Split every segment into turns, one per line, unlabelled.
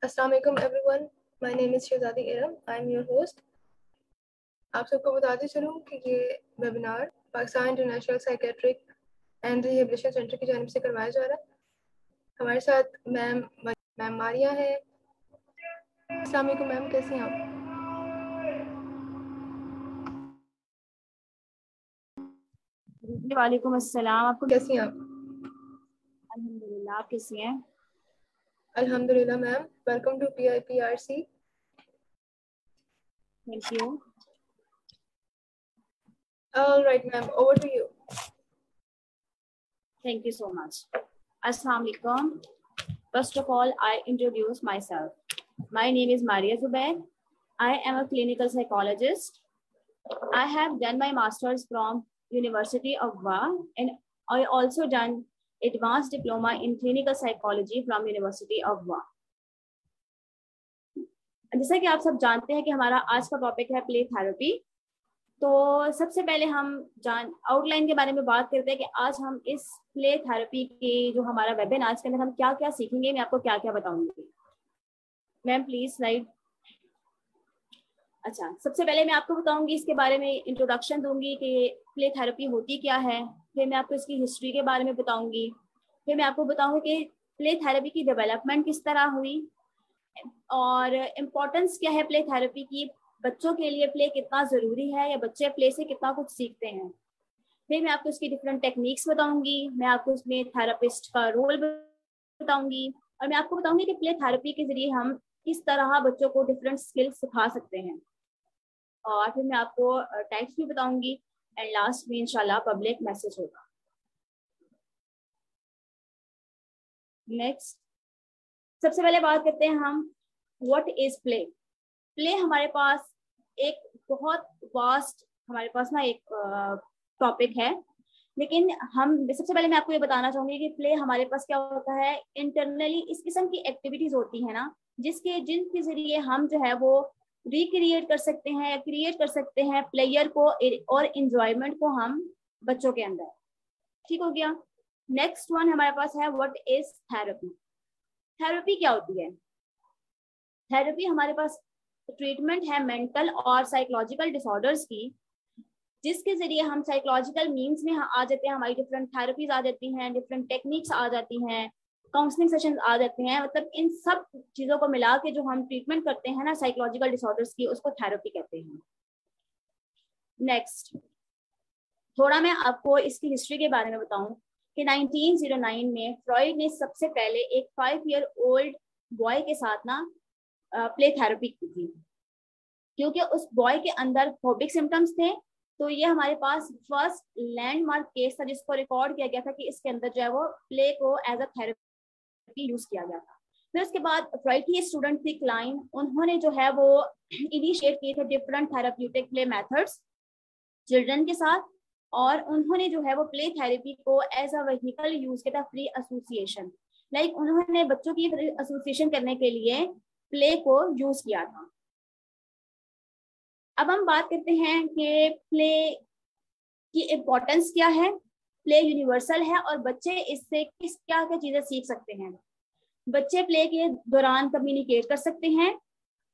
अस्सलाम वालेकुम everyone, my name is Shahzadi Iram, I am your host. आप सबको बताते चलूँ कि ये webinar Pakistan International Psychiatric and Rehabilitation Centre की जानिब से करवाया जा रहा है। हमारे साथ मैम मारिया है। अस्सलाम वालेकुम मैम, कैसी हैं आप?
वालेकुम अस्सलाम। आपको
कैसी हैं आप?
अल्हम्दुलिल्लाह। आप कैसी हैं?
अल्हम्दुलिल्लाह ma'am. Welcome to PIPRC।
Thank you.
Alright ma'am, over to you.
Thank you so much. Assalamu alaikum. First of all, I introduce myself. My name is Maria Zubair. I am a clinical psychologist. I have done my master's from University of WA, and I also done advanced diploma in clinical psychology from University of WA. जैसा कि आप सब जानते हैं कि हमारा आज का टॉपिक है प्ले थेरेपी। तो सबसे पहले हम आउटलाइन के बारे में बात करते हैं कि आज हम इस प्ले थेरेपी के जो हमारा वेबिनार के अंदर हम क्या क्या सीखेंगे, मैं आपको क्या क्या बताऊंगी। Ma'am please slide. अच्छा, सबसे पहले मैं आपको बताऊंगी इसके बारे में, इंट्रोडक्शन दूंगी कि प्ले थेरेपी होती क्या है। फिर मैं आपको इसकी हिस्ट्री के बारे में बताऊंगी। फिर मैं आपको बताऊंगी कि प्ले थेरेपी की डेवलपमेंट किस तरह हुई और इम्पोर्टेंस क्या है प्ले थेरेपी की, बच्चों के लिए प्ले कितना जरूरी है या बच्चे प्ले से कितना कुछ सीखते हैं। फिर मैं आपको इसकी डिफरेंट टेक्निक्स बताऊंगी। मैं आपको इसमें थेरेपिस्ट का रोल बताऊंगी और मैं आपको बताऊंगी कि प्ले थेरेपी के जरिए हम किस तरह बच्चों को डिफरेंट स्किल्स सिखा सकते हैं। और फिर मैं आपको टाइप्स भी बताऊंगी एंड लास्ट में इंशाल्लाह पब्लिक मैसेज होगा। नेक्स्ट, सबसे पहले बात करते हैं हम व्हाट इज प्ले। प्ले हमारे पास एक बहुत वास्ट हमारे पास ना एक टॉपिक है, लेकिन हम सबसे पहले मैं आपको ये बताना चाहूंगी कि प्ले हमारे पास क्या होता है। इंटरनली इस किस्म की एक्टिविटीज होती है ना जिनके जरिए हम जो है वो रिक्रिएट कर सकते हैं, क्रिएट कर सकते हैं प्लेयर को और इंजॉयमेंट को हम बच्चों के अंदर। ठीक हो गया। नेक्स्ट वन हमारे पास है व्हाट इज थेरेपी। थेरेपी क्या होती है? थेरेपी हमारे पास ट्रीटमेंट है मेंटल और साइकोलॉजिकल डिसऑर्डर्स की, जिसके जरिए हम साइकोलॉजिकल मीन्स में आ जाते हैं, हमारी डिफरेंट थेरेपीज आ जाती हैं, डिफरेंट टेक्निक्स आ जाती हैं, काउंसलिंग सेशंस आ जाते हैं। मतलब इन सब चीजों को मिला के जो हम ट्रीटमेंट करते हैं ना साइकोलॉजिकल डिसऑर्डर्स की, उसको थेरेपी कहते हैं। नेक्स्ट, थोड़ा मैं आपको इसकी हिस्ट्री के बारे में बताऊं कि 1909 में फ्रॉइड ने सबसे पहले एक 5 ईयर ओल्ड बॉय के साथ ना प्ले थेरेपी की थी, क्योंकि उस बॉय के अंदर फोबिक सिम्टम्स थे। तो ये हमारे पास फर्स्ट लैंडमार्क केस था जिसको रिकॉर्ड किया गया था कि इसके अंदर जो है वो प्ले को एज अ थेरेपी यूज किया गया था। फिर उसके बाद फ्रॉइड की स्टूडेंट थी क्लाइन, उन्होंने जो है वो इनिशिएट किए थे different therapeutic play methods children के साथ, और उन्होंने जो है वो प्ले थेरेपी को एज अ व्हीकल यूज किया था, फ्री एसोसिएशन। लाइक उन्होंने बच्चों की एसोसिएशन करने के लिए प्ले को यूज किया था। अब हम बात करते हैं कि प्ले की इम्पोर्टेंस क्या है। प्ले यूनिवर्सल है और बच्चे इससे क्या क्या चीजें सीख सकते हैं। बच्चे प्ले के दौरान कम्युनिकेट कर सकते हैं,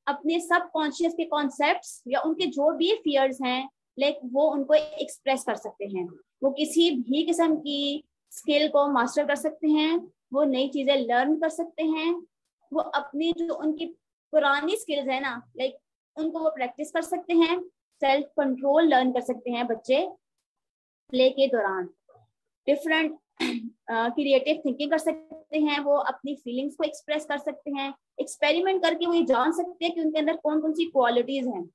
अपने सब कॉन्शियस के कॉन्सेप्ट्स या उनके जो भी फियर्स हैं लाइक वो उनको एक्सप्रेस कर सकते हैं। वो किसी भी किस्म की स्किल को मास्टर कर सकते हैं, वो नई चीजें लर्न कर सकते हैं, वो अपनी जो उनकी पुरानी स्किल्स है ना लाइक उनको वो प्रैक्टिस कर सकते हैं, सेल्फ कंट्रोल लर्न कर सकते हैं बच्चे प्ले के दौरान। डिफरेंट क्रिएटिव थिंकिंग कर सकते हैं, वो अपनी फीलिंग्स को एक्सप्रेस कर सकते हैं, एक्सपेरिमेंट करके वो ये जान सकते हैं कि उनके अंदर कौन कौन सी क्वालिटीज हैं।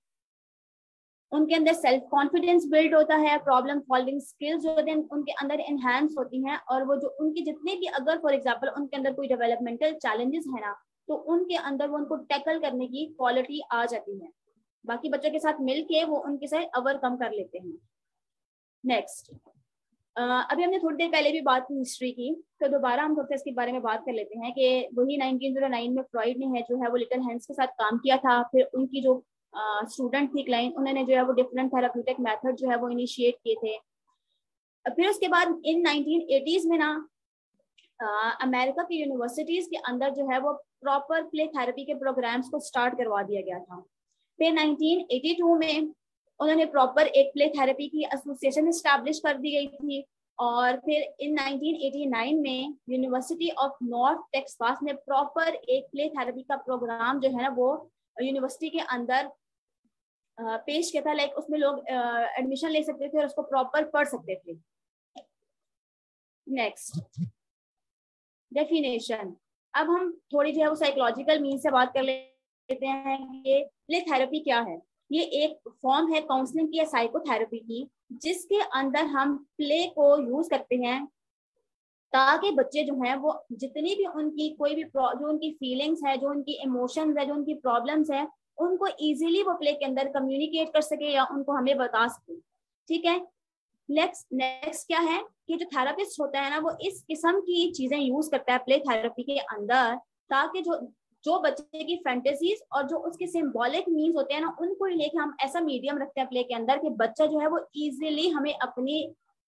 उनके अंदर सेल्फ कॉन्फिडेंस बिल्ड होता है, प्रॉब्लम सॉल्विंग स्किल्स जो होते हैं उनके अंदर एनहांस होती हैं, और वो जो उनकी जितने भी अगर फॉर एग्जांपल उनके अंदर कोई डेवलपमेंटल चैलेंजेस है ना तो उनके अंदर वो उनको टैकल करने की क्वालिटी आ जाती है, बाकी बच्चों के साथ मिलके वो उनके साथ ओवरकम कर लेते हैं। नेक्स्ट, अभी हमने थोड़ी देर पहले भी बात की हिस्ट्री की, तो दोबारा हम थोड़ा सा इसके बारे में बात कर लेते हैं कि वही 1909 में फ्रॉइड ने है जो है वो लिटिल हैंड्स के साथ काम किया था। फिर उनकी जो स्टूडेंट थी क्लाइन, उन्होंने जो है वो डिफरेंट थेराप्यूटिक मेथड जो है वो इनिशिएट किए थे। फिर उसके बाद इन 1980s में ना अमेरिका की यूनिवर्सिटीज के अंदर जो है वो प्रॉपर प्ले थेरेपी के प्रोग्राम्स को स्टार्ट करवा दिया गया था। फिर 1982 में उन्होंने प्रॉपर एक प्ले थेरेपी की एसोसिएशन एस्टैब्लिश कर दी गई थी, और फिर इन 1989 में यूनिवर्सिटी ऑफ नॉर्थ टेक्सास ने प्रॉपर एक प्ले थेरेपी का प्रोग्राम जो है ना वो यूनिवर्सिटी के अंदर पेश किया था। लाइक उसमें लोग एडमिशन ले सकते थे और उसको प्रॉपर पढ़ सकते थे। Next definition. अब हम थोड़ी जो है वो साइकोलॉजिकल मीन से बात कर लेते हैं कि प्ले थेरेपी क्या है। ये एक फॉर्म है काउंसलिंग की या साइकोथेरेपी की, जिसके अंदर हम प्ले को यूज करते हैं ताकि बच्चे जो हैं वो जितनी भी उनकी कोई भी जो उनकी फीलिंग्स है, जो उनकी इमोशंस है, जो उनकी प्रॉब्लम्स है, उनको इजीली वो प्ले के अंदर कम्युनिकेट कर सके या उनको हमें बता सके। ठीक है, नेक्स्ट क्या है कि जो थेरेपिस्ट होता है ना वो इस किस्म की चीजें यूज करता है प्ले थेरेपी के अंदर, ताकि जो बच्चे की फैंटेसीज और जो उसके सिंबॉलिक मीन्स होते हैं ना उनको लेके हम ऐसा मीडियम रखते हैं प्ले के अंदर कि बच्चा जो है वो इजीली हमें अपनी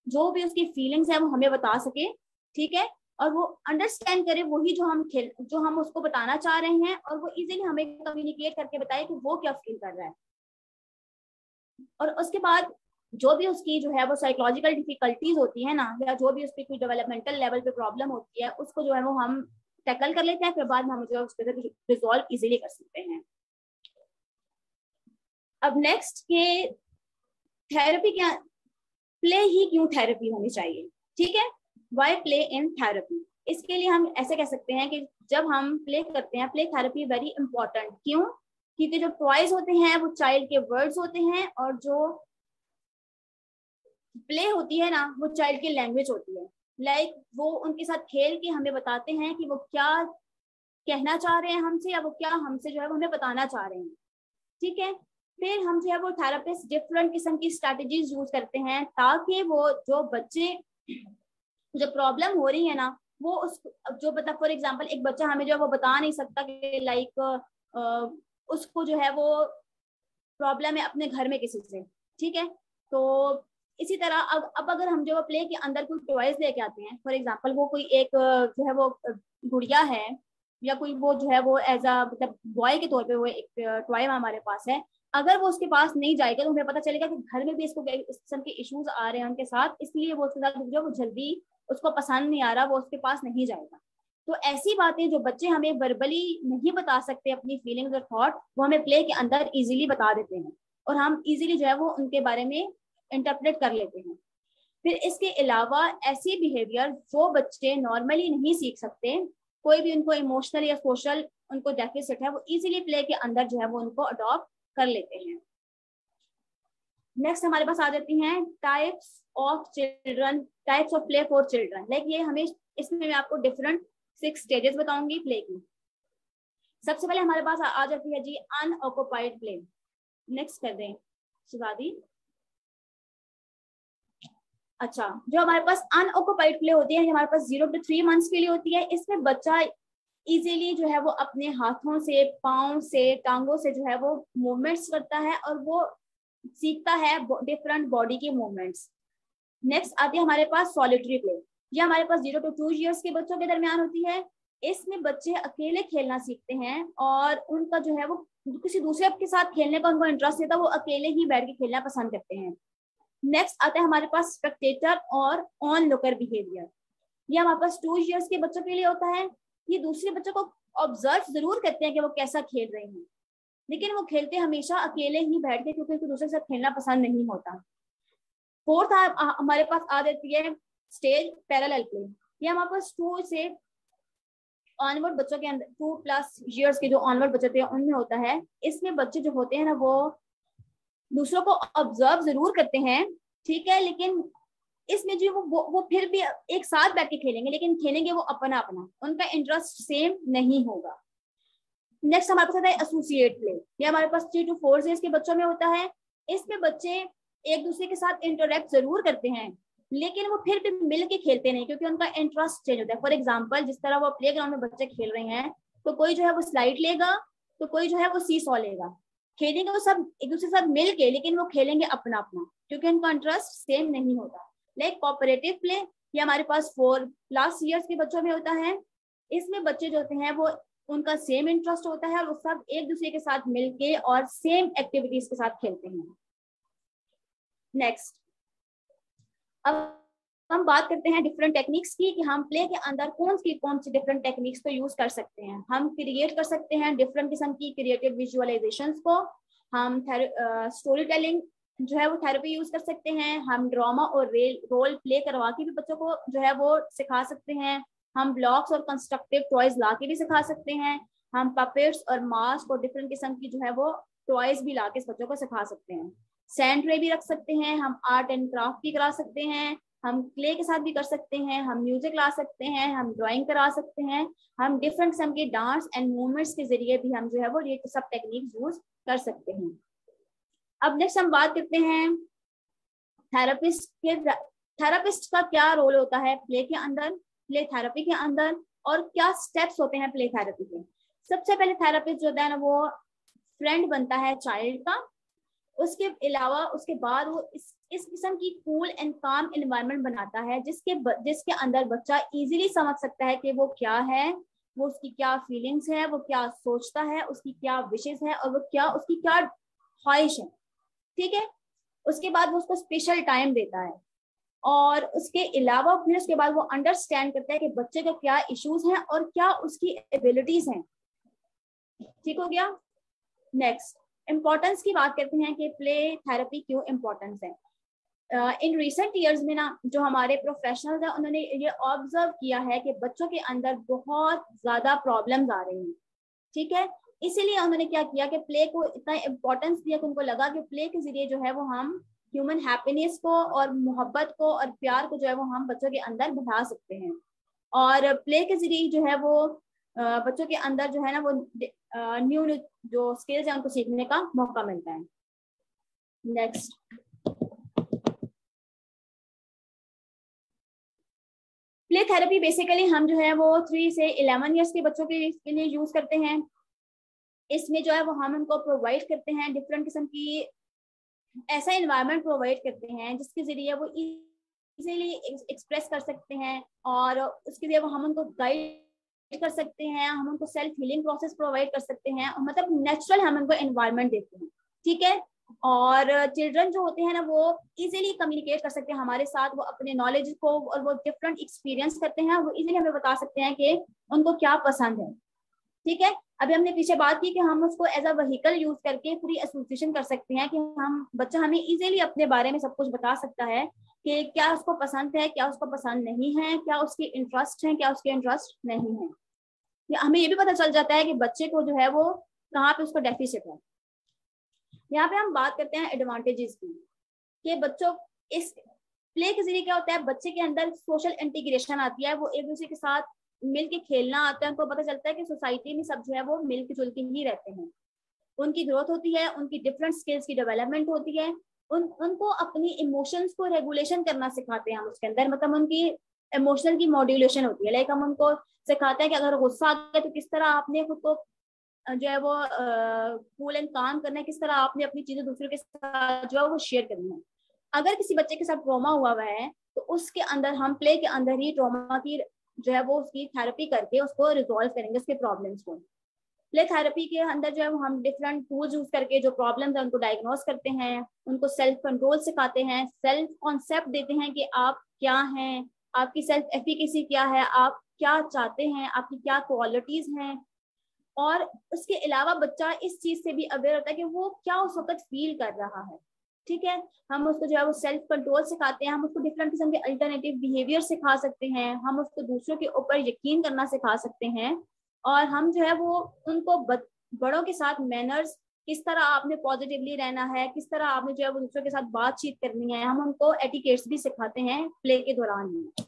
जो भी उसकी फीलिंग्स है वो हमें बता सके। ठीक है, और वो अंडरस्टैंड करे वही जो हम उसको बताना चाह रहे हैं, और वो इजीली हमें कम्युनिकेट करके बताए कि वो क्या फील कर रहा है। और उसके बाद जो भी उसकी जो है वो साइकोलॉजिकल डिफिकल्टीज होती है ना, या जो भी उसकी कोई डेवलपमेंटल लेवल पे प्रॉब्लम होती है, उसको जो है वो हम टैकल कर लेते हैं, फिर बाद में हम जो है उसको रिजॉल्व इजीली कर सकते हैं। अब नेक्स्ट के थेरेपी क्या, प्ले ही क्यों थेरेपी होनी चाहिए। ठीक है, वाई प्ले इन थेरेपी। इसके लिए हम ऐसे कह सकते हैं कि जब हम प्ले करते हैं, प्ले थेरेपी वेरी इंपॉर्टेंट। क्यों? क्योंकि जो टॉयज होते हैं वो चाइल्ड के वर्ड्स होते हैं, और जो प्ले होती है ना वो चाइल्ड की लैंग्वेज होती है। लाइक वो उनके साथ खेल के हमें बताते हैं कि वो क्या कहना चाह रहे हैं हमसे, या वो क्या हमसे जो है वो हमें बताना चाह रहे हैं। ठीक है, फिर हम जो है वो थेरेपिस्ट डिफरेंट किस्म की स्ट्रैटेजीज यूज करते हैं ताकि वो जो बच्चे जो प्रॉब्लम हो रही है ना वो उस जो बता, फॉर एग्जांपल एक बच्चा हमें जो है वो बता नहीं सकता कि लाइक उसको जो है वो प्रॉब्लम है अपने घर में किसी से। ठीक है, तो इसी तरह अब अगर हम जो प्ले के अंदर कोई टॉयज लेके आते हैं, फॉर एग्जांपल वो कोई एक जो है वो गुड़िया है, या कोई वो जो है वो एज अ मतलब बॉय के तौर पे वो एक टॉय हमारे पास है, अगर वो उसके पास नहीं जाएगा तो हमें पता चलेगा कि घर में भी इसको इस किस्म के इश्यूज आ रहे हैं उनके साथ, इसलिए वो उसके साथ जो वो जल्दी उसको पसंद नहीं आ रहा, वो उसके पास नहीं जाएगा। तो ऐसी बातें जो बच्चे हमें वर्बली नहीं बता सकते अपनी फीलिंग्स और थॉट, वो हमें प्ले के अंदर इजीली बता देते हैं, और हम इजीली जो है वो उनके बारे में इंटरप्रेट कर लेते हैं। फिर इसके अलावा ऐसी बिहेवियर जो बच्चे नॉर्मली नहीं सीख सकते, कोई भी उनको इमोशनल या सोशल उनको डेफिसिट है, वो इजीली प्ले के अंदर जो है वो उनको अडॉप्ट कर लेते हैं। नेक्स्ट हमारे पास आ जाती हैं types of children, types of play for children. Like ये हमें इसमें मैं आपको डिफरेंट 6 स्टेजेस बताऊंगी प्ले की। सबसे पहले हमारे पास आ जाती है जी अनऑक्युपाइड प्ले। नेक्स्ट कर दें शिवादी। अच्छा, जो हमारे पास अनऑक्युपाइड प्ले होती है, हमारे पास 0 to 3 months के लिए होती है। इसमें बच्चा इजीली जो है वो अपने हाथों से, पाँव से, टांगों से जो है वो मूवमेंट्स करता है, और वो सीखता है डिफरेंट बॉडी के मूवमेंट्स। नेक्स्ट आती है हमारे पास सॉलिटरी प्ले। ये हमारे पास 0 to 2 years के बच्चों के दरमियान होती है। इसमें बच्चे अकेले खेलना सीखते हैं, और उनका जो है वो किसी दूसरे के साथ खेलने का उनको इंटरेस्ट नहीं था, वो अकेले ही बैठ के खेलना पसंद करते हैं। नेक्स्ट आता है हमारे पास स्पेक्टेटर और ऑन लुकर बिहेवियर। ये हमारे पास 2 years के बच्चों के लिए होता है। ये दूसरे बच्चों को ऑब्जर्व जरूर करते हैं कि वो कैसा खेल रहे हैं, लेकिन वो खेलते हमेशा अकेले ही बैठ के, क्योंकि उनको दूसरे के साथ खेलना पसंद नहीं होता। फोर्थ हमारे पास आ जाती है स्टेज पैरेलल प्ले। ये हमारे पास 2 से ऑनवर्ड बच्चों के अंदर, 2+ years के जो ऑनवर्ड बच्चे थे उनमें होता है। इसमें बच्चे जो होते हैं ना वो दूसरों को ऑब्जर्व जरूर करते हैं, ठीक है, लेकिन इसमें जो वो फिर भी एक साथ बैठ के खेलेंगे, लेकिन खेलेंगे वो अपना अपना, उनका इंटरेस्ट सेम नहीं होगा। नेक्स्ट हमारे पास आता है एसोसिएट प्ले। ये हमारे पास 3 to 4 years के बच्चों में होता है। इसमें बच्चे एक दूसरे के साथ इंटरेक्ट जरूर करते हैं, लेकिन वो फिर भी मिल के खेलते नहीं, क्योंकि उनका इंटरेस्ट चेंज होता है। फॉर एग्जाम्पल, जिस तरह वो प्ले ग्राउंड में बच्चे खेल रहे हैं, तो कोई जो है वो स्लाइड लेगा, तो कोई जो है वो सी सॉ लेगा। खेलेंगे वो सब एक दूसरे के साथ मिल के, लेकिन वो खेलेंगे अपना अपना, क्योंकि उनका इंटरेस्ट सेम नहीं होता। लाइक कोऑपरेटिव प्ले, ये हमारे पास 4+ ईयर्स के बच्चों में होता है। इसमें बच्चे जो होते हैं वो उनका सेम इंटरेस्ट होता है और वो सब एक दूसरे के साथ मिलके और सेम एक्टिविटीज के साथ खेलते हैं। नेक्स्ट, अब हम बात करते हैं डिफरेंट टेक्निक्स की कि हम प्ले के अंदर कौन सी डिफरेंट टेक्निक्स को यूज कर सकते हैं। हम क्रिएट कर सकते हैं डिफरेंट किस्म की क्रिएटिव विजुअलाइजेशंस को। हम स्टोरी टेलिंग जो है वो थेरेपी यूज कर सकते हैं। हम ड्रामा और रोल प्ले करवा के भी बच्चों को जो है वो सिखा सकते हैं। हम ब्लॉक्स और कंस्ट्रक्टिव टॉयज ला के भी सिखा सकते हैं। हम पपेट्स और मास्क और डिफरेंट किस्म की जो है वो टॉयज भी ला के बच्चों को सिखा सकते हैं। सैंड ट्रे भी रख सकते हैं। हम आर्ट एंड क्राफ्ट भी करा सकते हैं। हम क्ले के साथ भी कर सकते हैं। हम म्यूजिक ला सकते हैं। हम ड्राइंग करा सकते हैं। हम डिफरेंट किस्म के डांस एंड मूवमेंट्स के जरिए भी हम जो है वो ये सब टेक्निक्स यूज कर सकते हैं। अब नेक्स्ट हम बात करते हैं थेरेपिस्ट का क्या रोल होता है प्ले के अंदर, प्ले थेरेपी के अंदर, और क्या स्टेप्स होते हैं प्ले थेरेपी के। सबसे पहले थेरेपिस्ट जो होता है ना वो फ्रेंड बनता है चाइल्ड का। उसके अलावा उसके बाद वो इस किस्म की कूल एंड काम एनवायरनमेंट बनाता है जिसके अंदर बच्चा इजीली समझ सकता है कि वो क्या है, वो उसकी क्या फीलिंग्स है, वो क्या सोचता है, उसकी क्या विशेष है और वो उसकी क्या ख्वाहिश है। ठीक है, उसके बाद वो उसको स्पेशल टाइम देता है और उसके अलावा फिर उसके बाद वो अंडरस्टैंड करता है कि बच्चे का क्या इश्यूज हैं और क्या उसकी एबिलिटीज हैं। ठीक हो गया। नेक्स्ट, इम्पोर्टेंस की बात करते हैं कि प्ले थेरेपी क्यों इम्पोर्टेंस है। इन रिसेंट ईयर्स में ना जो हमारे प्रोफेशनल्स हैं उन्होंने ये ऑब्जर्व किया है कि बच्चों के अंदर बहुत ज्यादा प्रॉब्लम्स आ रही हैं। ठीक है, इसीलिए उन्होंने क्या किया कि प्ले को इतना इम्पोर्टेंस दिया कि उनको लगा कि प्ले के जरिए जो है वो हम ह्यूमन हैप्पीनेस को और मोहब्बत को और प्यार को जो है वो हम बच्चों के अंदर बढ़ा सकते हैं। और प्ले के जरिए जो है वो बच्चों के अंदर जो है ना वो न्यू जो स्किल्स है उनको सीखने का मौका मिलता है। नेक्स्ट, प्ले थेरेपी बेसिकली हम जो है वो 3 से 11 ईयर्स के बच्चों के लिए यूज करते हैं। इसमें जो है वो हम उनको प्रोवाइड करते हैं डिफरेंट किस्म की ऐसा एनवायरनमेंट प्रोवाइड करते हैं जिसके जरिए वो इजीली एक्सप्रेस कर सकते हैं और उसके लिए वो हम उनको गाइड कर सकते हैं। हम उनको सेल्फ हीलिंग प्रोसेस प्रोवाइड कर सकते हैं और मतलब नेचुरल हम उनको एनवायरनमेंट देते हैं। ठीक है, और चिल्ड्रन जो होते हैं ना वो इजीली कम्युनिकेट कर सकते हैं हमारे साथ। वो अपने नॉलेज को और वो डिफरेंट एक्सपीरियंस करते हैं। वो इजीली हमें बता सकते हैं कि उनको क्या पसंद है। ठीक है, अभी हमने पीछे बात की कि हम उसको एज अ व्हीकल यूज करके पूरी एसोसिएशन कर सकते हैं कि बच्चा हमें इजीली अपने बारे में सब कुछ बता सकता है कि क्या उसको पसंद है, क्या उसको पसंद नहीं है, क्या उसके इंटरेस्ट है, क्या उसके इंटरेस्ट नहीं है। हमें ये भी पता चल जाता है कि बच्चे को जो है वो कहाँ पे उसको डेफिसिट है। यहाँ पे हम बात करते हैं एडवांटेजेस की कि बच्चों इस प्ले के जरिए क्या होता है बच्चे के अंदर सोशल इंटीग्रेशन आती है। वो एक दूसरे के साथ मिल के खेलना आता है। उनको पता चलता है कि सोसाइटी में सब जो है वो मिल के जुल के ही रहते हैं। उनकी ग्रोथ होती है, उनकी डिफरेंट स्किल्स की डेवलपमेंट होती है। उनको अपनी इमोशंस को रेगुलेशन करना सिखाते हैं हम उसके अंदर। मतलब उनकी इमोशनल की मॉड्यूलेशन होती है। लाइक हम उनको सिखाते हैं कि अगर गुस्सा आ गया तो किस तरह आपने खुद को जो है वो कूल एंड काम करना है, किस तरह आपने अपनी चीजें दूसरों के साथ जो है वो शेयर करनी है। अगर किसी बच्चे के साथ ट्रॉमा हुआ है तो उसके अंदर हम प्ले के अंदर ही ट्रॉमा की जो है वो उसकी थेरेपी करके उसको रिजॉल्व करेंगे उसके प्रॉब्लम्स को। प्ले थेरेपी के अंदर जो है वो हम डिफरेंट टूल्स यूज करके जो प्रॉब्लम्स है उनको डायग्नोज करते हैं, उनको सेल्फ कंट्रोल सिखाते हैं, सेल्फ कॉन्सेप्ट देते हैं कि आप क्या हैं, आपकी सेल्फ एफिकेसी क्या है, आप क्या चाहते हैं, आपकी क्या क्वालिटीज हैं। और उसके अलावा बच्चा इस चीज से भी अवेयर होता है कि वो क्या उस वक्त फील कर रहा है। ठीक है, हम उसको जो है वो सेल्फ कंट्रोल सिखाते हैं। हम उसको डिफरेंट किस्म के अल्टरनेटिव बिहेवियर सिखा सकते हैं। हम उसको दूसरों के ऊपर यकीन करना सिखा सकते हैं। और हम जो है वो उनको बड़ों के साथ मैनर्स, किस तरह आपने पॉजिटिवली रहना है, किस तरह आपने जो है वो दूसरों के साथ बातचीत करनी है, हम उनको एटिकेट्स भी सिखाते हैं प्ले के दौरान ही।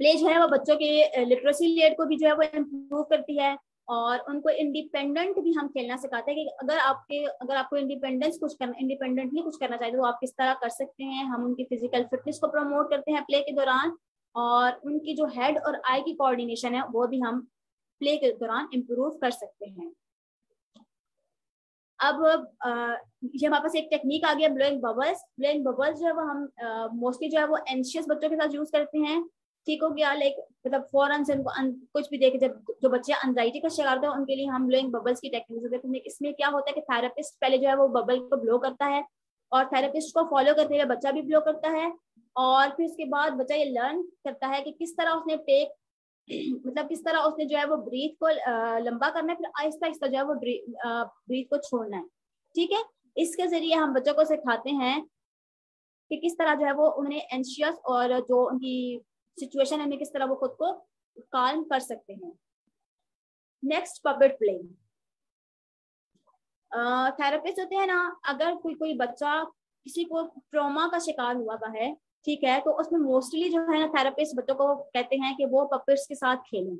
प्ले जो है वो बच्चों के लिटरेसी रेट को भी जो है वो इम्प्रूव करती है और उनको इंडिपेंडेंट भी हम खेलना सिखाते हैं कि अगर आपको इंडिपेंडेंटली कुछ करना चाहिए तो आप किस तरह कर सकते हैं। हम उनकी फिजिकल फिटनेस को प्रमोट करते हैं प्ले के दौरान और उनकी जो हेड और आई की कोऑर्डिनेशन है वो भी हम प्ले के दौरान इम्प्रूव कर सकते हैं। अब ये हमारे पास एक टेक्निक आ गया ब्लोइंग बबल्स। ब्लोइंग बबल्स जो है वो हम मोस्टली जो है वो एंशियस बच्चों के साथ यूज करते हैं। ठीक हो गया, लाइक मतलब फौरन से उनको कुछ भी देखे, जब जो बच्चे एंजाइटी का शिकार होते हैं उनके लिए हम ब्लोइंग बबल्स की टेक्निक होती है। इसमें क्या होता है कि थेरेपिस्ट पहले जो है वो बबल को ब्लो करता है और थेरेपिस्ट को फॉलो करते हुए बच्चा भी ब्लो करता है, और फिर उसके बाद बच्चा ये लर्न करता है कि किस तरह उसने टेक मतलब किस तरह उसने जो है वो ब्रीथ को लंबा करना है, फिर आहिस्ता आहिस्ता जो है वो ब्रीथ को छोड़ना है। ठीक है, इसके जरिए हम बच्चों को सिखाते हैं कि किस तरह जो है वो उन्हें एंशियस और जो उनकी सिचुएशन है किस तरह वो खुद को काल्म कर सकते हैं। Next, puppet playing. थेरेपिस्ट होते हैं ना, अगर कोई बच्चा किसी को ट्रॉमा का शिकार हुआ का है, ठीक है, तो उसमें मोस्टली जो है ना थेरेपिस्ट बच्चों को कहते हैं कि वो पपेट्स के साथ खेलें।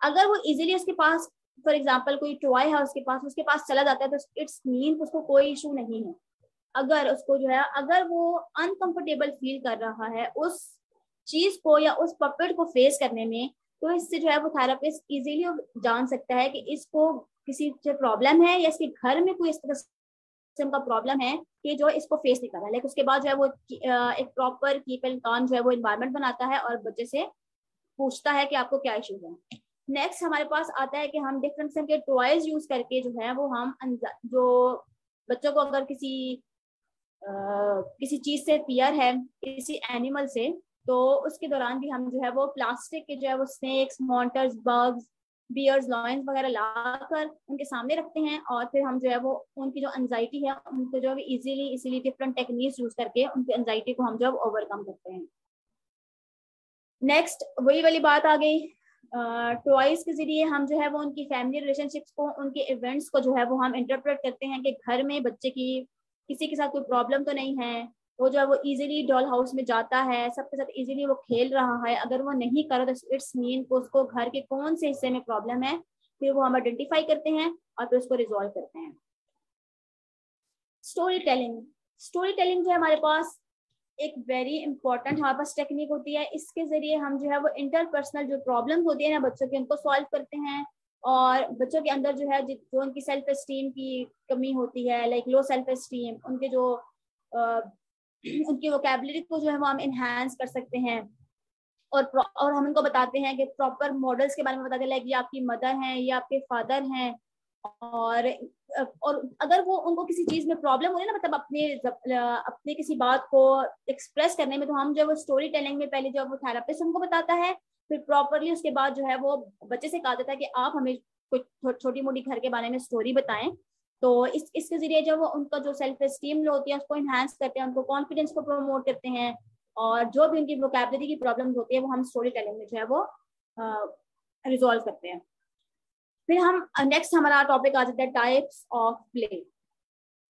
अगर वो इजीली उसके पास फॉर एग्जांपल कोई टॉय है उसके पास चला जाता है तो इट्स मीन उसको कोई इशू नहीं है। अगर उसको जो है अगर वो अनकंफर्टेबल फील कर रहा है उस चीज को या उस पपेट को फेस करने में, तो इससे जो है वो थेरेपिस्ट इजीली जान सकता है कि इसको किसी से प्रॉब्लम है या इसके घर में कोई इस तरह का प्रॉब्लम है कि जो इसको फेस नहीं कर रहा है। लेकिन उसके बाद जो है वो एक प्रॉपर कीप एंड काम जो है वो इन्वायरमेंट बनाता है और बच्चे से पूछता है कि आपको क्या इश्यूज है। नेक्स्ट हमारे पास आता है कि हम डिफरेंट किस्म के टॉयज यूज करके जो है वो हम जो बच्चों को अगर किसी चीज से फियर है, किसी एनिमल से, तो उसके दौरान भी हम जो है वो प्लास्टिक के जो है वो स्नेक्स, मॉन्टर्स, बग्स, बियर्स, लॉयंस वगैरह लाकर उनके सामने रखते हैं और फिर हम जो है वो उनकी जो एंजाइटी है उनको जो है इजीली डिफरेंट टेक्निक्स यूज करके उनकी एंजाइटी को हम जो है ओवरकम करते हैं। नेक्स्ट वही वाली बात आ गई, टॉयज के जरिए हम जो है वो उनकी फैमिली रिलेशनशिप्स को, उनके इवेंट्स को जो है वो हम इंटरप्रेट करते हैं कि घर में बच्चे की किसी के साथ कोई प्रॉब्लम तो नहीं है, वो जो है वो इजीली डॉल हाउस में जाता है, सबके साथ इजीली वो खेल रहा है। अगर वो नहीं कर तो इट्स मीन को उसको घर के कौन से हिस्से में प्रॉब्लम है, फिर वो हम आइडेंटिफाई करते हैं और फिर उसको रिजॉल्व करते हैं। स्टोरी टेलिंग जो है हमारे पास एक वेरी इंपॉर्टेंट हमारे पास टेक्निक होती है। इसके जरिए हम जो है वो इंटरपर्सनल जो प्रॉब्लम होती है ना बच्चों की, उनको सॉल्व करते हैं और बच्चों के अंदर जो है जो उनकी सेल्फ एस्टीम की कमी होती है, लाइक लो सेल्फ एस्टीम, उनके जो उनकी वोकैबुलरी को जो है वो हम इनहेंस कर सकते हैं और हम उनको बताते हैं कि प्रॉपर मॉडल्स के बारे में बताते हैं, लाइक ये आपकी मदर हैं, ये आपके फादर हैं। और अगर वो उनको किसी चीज में प्रॉब्लम हो रही है ना, मतलब अपने किसी बात को एक्सप्रेस करने में, तो हम जो है वो स्टोरी टेलिंग में पहले जो है वो थेरेपिस्ट उनको बताता है, फिर प्रॉपरली उसके बाद जो है वो बच्चे से कहा जाता है कि आप हमें कुछ छोटी मोटी घर के बारे में स्टोरी बताएं। तो इसके जरिए जो वो उनका जो सेल्फ एस्टीम होती है उसको इनहेंस करते हैं, उनको कॉन्फिडेंस को प्रमोट करते हैं और जो भी उनकी वोकैबुलरी की प्रॉब्लम होती है वो हम स्टोरी टेलिंग में जो है वो रिजॉल्व करते हैं। फिर हम नेक्स्ट हमारा टॉपिक आ जाता है टाइप्स ऑफ प्ले।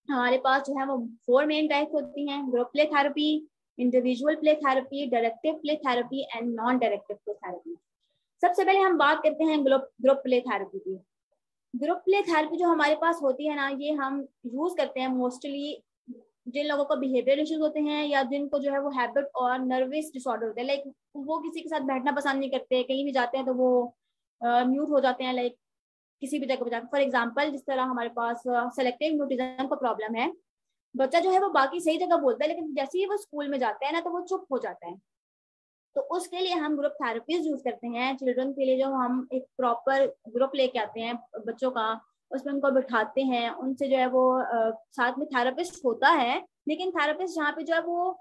हमारे पास जो है वो 4 मेन टाइप्स होती हैं, group play therapy, individual play therapy, directive play therapy and non directive play therapy. सबसे पहले हम बात करते हैं ग्रुप प्ले थेरेपी की। ग्रुप प्ले थेरेपी जो हमारे पास होती है ना, ये हम यूज करते हैं मोस्टली जिन लोगों को बिहेवियर इश्यूज होते हैं या जिनको जो है वो हैबिट और नर्वस डिसऑर्डर होते हैं, लाइक वो किसी के साथ बैठना पसंद नहीं करते, कहीं भी जाते हैं तो वो म्यूट हो जाते हैं, लाइक किसी भी जगह पर जाकर। फॉर एग्जाम्पल जिस तरह हमारे पास सेलेक्टिव म्यूटिज्म का प्रॉब्लम है, बच्चा जो है वो बाकी सही जगह बोलता है लेकिन जैसे ही वो स्कूल में जाता है ना तो वो चुप हो जाता है। तो उसके लिए हम ग्रुप थेरेपीज यूज करते हैं चिल्ड्रन के लिए, जो हम एक प्रॉपर ग्रुप लेके आते हैं बच्चों का, उसमें उनको बिठाते हैं, उनसे जो है वो साथ में थेरेपिस्ट होता है, लेकिन थेरेपिस्ट जहाँ पे जो है वो